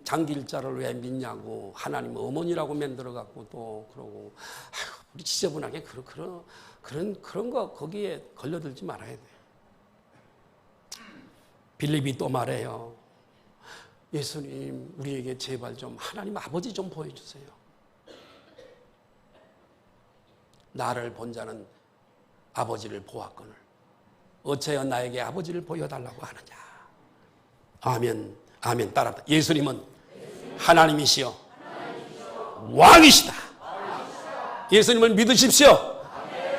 장길자를 왜 믿냐고. 하나님 어머니라고 만들어갖고 또 그러고. 아휴, 우리 지저분하게 그런 거 거기에 걸려들지 말아야 돼. 빌립이 또 말해요. 예수님, 우리에게 제발 좀 하나님 아버지 좀 보여주세요. 나를 본 자는 아버지를 보았거늘 어째여 나에게 아버지를 보여달라고 하느냐. 아멘, 아멘. 따라합니다. 예수님은 하나님이시여 왕이시다. 예수님을 믿으십시오.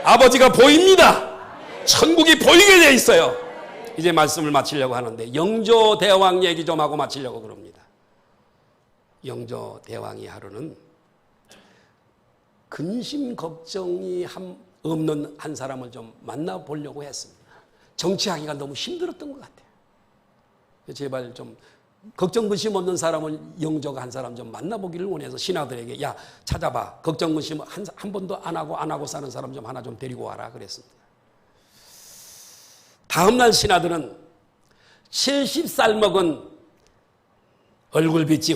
아버지가 보입니다. 천국이 보이게 돼 있어요. 이제 말씀을 마치려고 하는데 영조대왕 얘기 좀 하고 마치려고 그럽니다. 영조대왕이 하루는 근심 걱정이 없는 한 사람을 좀 만나보려고 했습니다. 정치하기가 너무 힘들었던 것 같아요. 제발 좀 걱정 근심 없는 사람을 영조가 한 사람 좀 만나보기를 원해서 신하들에게, 야, 찾아봐. 걱정 근심 한 번도 안 하고 사는 사람 좀 하나 좀 데리고 와라 그랬습니다. 다음날 신하들은 70살 먹은 얼굴빛이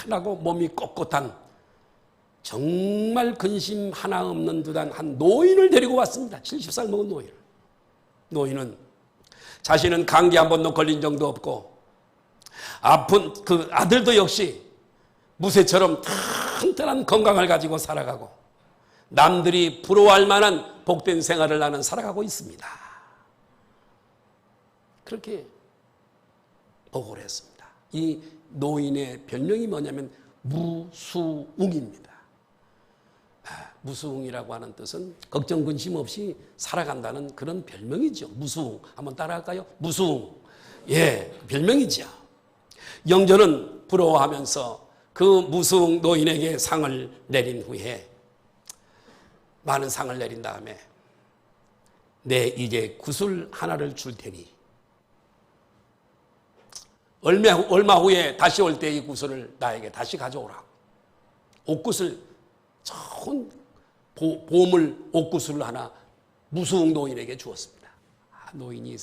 환하고 몸이 꼿꼿한 정말 근심 하나 없는 듯한 한 노인을 데리고 왔습니다. 70살 먹은 노인을. 노인은 자신은 감기 한 번도 걸린 적도 없고 아픈 그 아들도 역시 무쇠처럼 튼튼한 건강을 가지고 살아가고 남들이 부러워할 만한 복된 생활을 나는 살아가고 있습니다. 그렇게 억울했습니다. 이 노인의 별명이 뭐냐면 무수웅입니다. 무수웅이라고 하는 뜻은 걱정 근심 없이 살아간다는 그런 별명이죠. 무수웅. 한번 따라할까요? 무수웅. 예, 별명이죠. 영조는 부러워하면서 그 무수웅 노인에게 상을 내린 후에, 많은 상을 내린 다음에, 내 이제 구슬 하나를 줄 테니 얼마 후에 다시 올 때 이 구슬을 나에게 다시 가져오라. 옥구슬, 좋은 보물 옥구슬을 하나 무수웅 노인에게 주었습니다. 노인이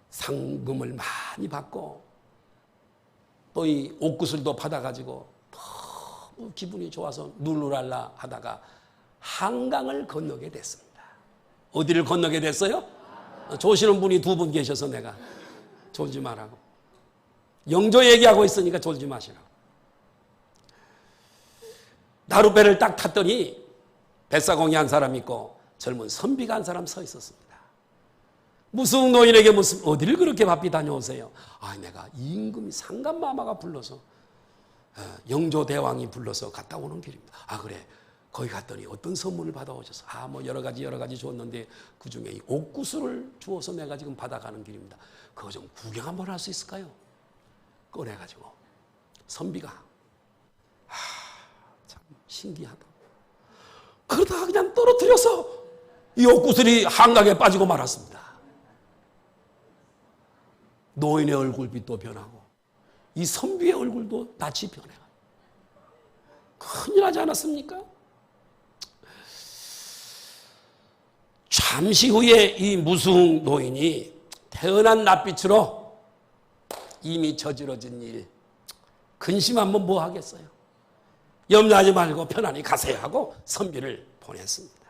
상금을 많이 받고 또 이 옥구슬도 받아가지고 너무 기분이 좋아서 룰루랄라 하다가 한강을 건너게 됐습니다. 어디를 건너게 됐어요? 조시는 분이 두 분 계셔서 내가 졸지 말라고. 영조 얘기하고 있으니까 졸지 마시라고. 나룻배를 딱 탔더니 뱃사공이 한 사람 있고 젊은 선비가 한 사람 서 있었습니다. 무수웅 노인에게 무슨 어디를 그렇게 바삐 다녀오세요? 내가 임금이 상감마마가 불러서, 영조 대왕이 불러서 갔다 오는 길입니다. 그래. 거기 갔더니 어떤 선물을 받아오셔서 여러 가지 줬는데 그중에 이 옥구슬을 주어서 내가 지금 받아가는 길입니다. 그거 좀 구경 한번 할 수 있을까요? 꺼내가지고 선비가 참 신기하다. 그러다가 그냥 떨어뜨려서 이 옥구슬이 한강에 빠지고 말았습니다. 노인의 얼굴빛도 변하고 이 선비의 얼굴도 낯이 변해요. 큰일 나지 않았습니까? 잠시 후에 이 무수웅 노인이 태어난 낯빛으로 이미 저지러진 일, 근심하면 뭐 하겠어요? 염려하지 말고 편안히 가세요 하고 선비를 보냈습니다.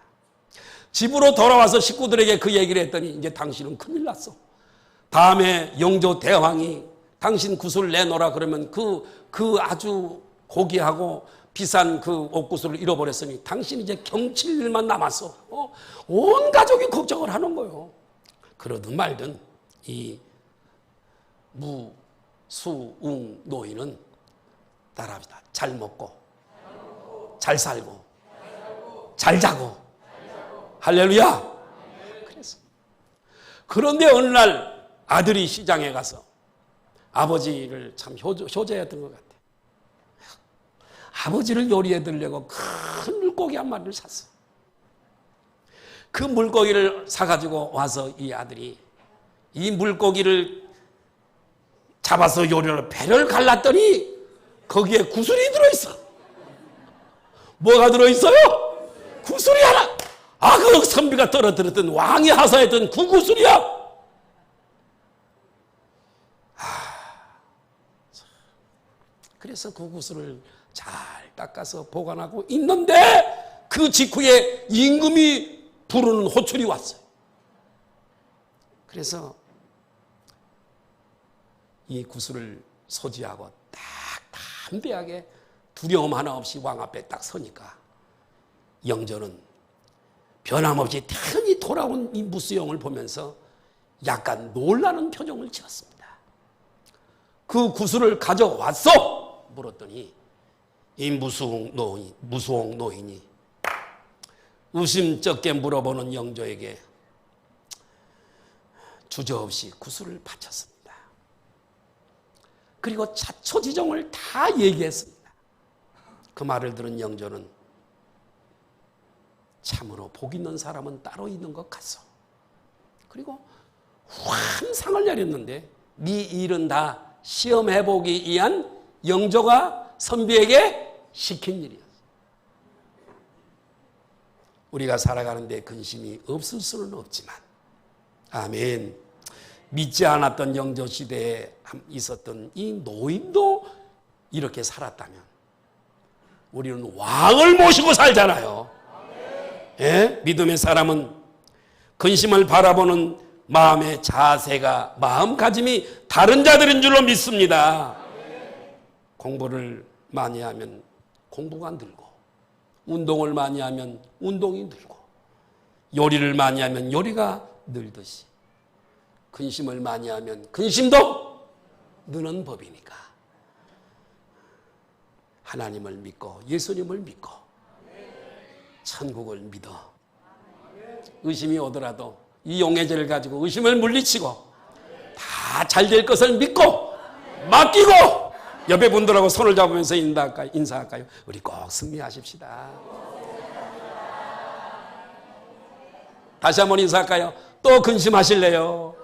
집으로 돌아와서 식구들에게 그 얘기를 했더니 이제 당신은 큰일 났어. 다음에 영조 대왕이 당신 구슬을 내놓으라 그러면 그 아주 고귀하고 비싼 그 옥구슬을 잃어버렸으니 당신 이제 경칠 일만 남았어. 온 가족이 걱정을 하는 거예요. 그러든 말든 이 무수웅 노인은 따라합니다. 잘 먹고 잘 살고 잘 자고 할렐루야. 그래서 그런데 어느 날 아들이 시장에 가서 아버지를 참 효자였던 것 같아요. 아버지를 요리해 드리려고 큰 물고기 한 마리를 샀어. 그 물고기를 사가지고 와서 이 아들이 이 물고기를 잡아서 요리를 배를 갈랐더니 거기에 구슬이 들어있어. 뭐가 들어있어요? 구슬이 하나. 그 선비가 떨어뜨렸던 왕이 하사했던 그 구슬이야. 그래서 그 구슬을 잘 닦아서 보관하고 있는데 그 직후에 임금이 부르는 호출이 왔어요. 그래서 이 구슬을 소지하고 딱 담대하게 두려움 하나 없이 왕 앞에 딱 서니까 영조는 변함없이 태연히 돌아온 이 무수웅을 보면서 약간 놀라는 표정을 지었습니다. 그 구슬을 가져왔어? 물었더니 이 무수웅 노인이 의심쩍게 물어보는 영조에게 주저없이 구슬을 바쳤습니다. 그리고 자초지종을 다 얘기했습니다. 그 말을 들은 영조는 참으로 복 있는 사람은 따로 있는 것 같소. 그리고 환상을 내렸는데 네 일은 다 시험해보기 위한 영조가 선비에게 시킨 일이었어요. 우리가 살아가는데 근심이 없을 수는 없지만, 아멘. 믿지 않았던 영조 시대에 있었던 이 노인도 이렇게 살았다면 우리는 왕을 모시고 살잖아요. 예? 믿음의 사람은 근심을 바라보는 마음의 자세가, 마음가짐이 다른 자들인 줄로 믿습니다. 공부를 많이 하면 공부가 늘고, 운동을 많이 하면 운동이 늘고, 요리를 많이 하면 요리가 늘듯이 근심을 많이 하면 근심도 느는 법이니까. 하나님을 믿고 예수님을 믿고 천국을 믿어. 의심이 오더라도 이 용해제를 가지고 의심을 물리치고 다 잘 될 것을 믿고 맡기고 옆에 분들하고 손을 잡으면서 인사할까요? 우리 꼭 승리하십시다. 다시 한번 인사할까요? 또 근심하실래요?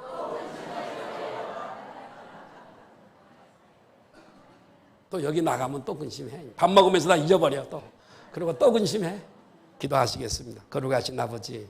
또 여기 나가면 또 근심해. 밥 먹으면서 다 잊어버려 또. 그리고 또 근심해. 기도하시겠습니다. 거룩하신 아버지,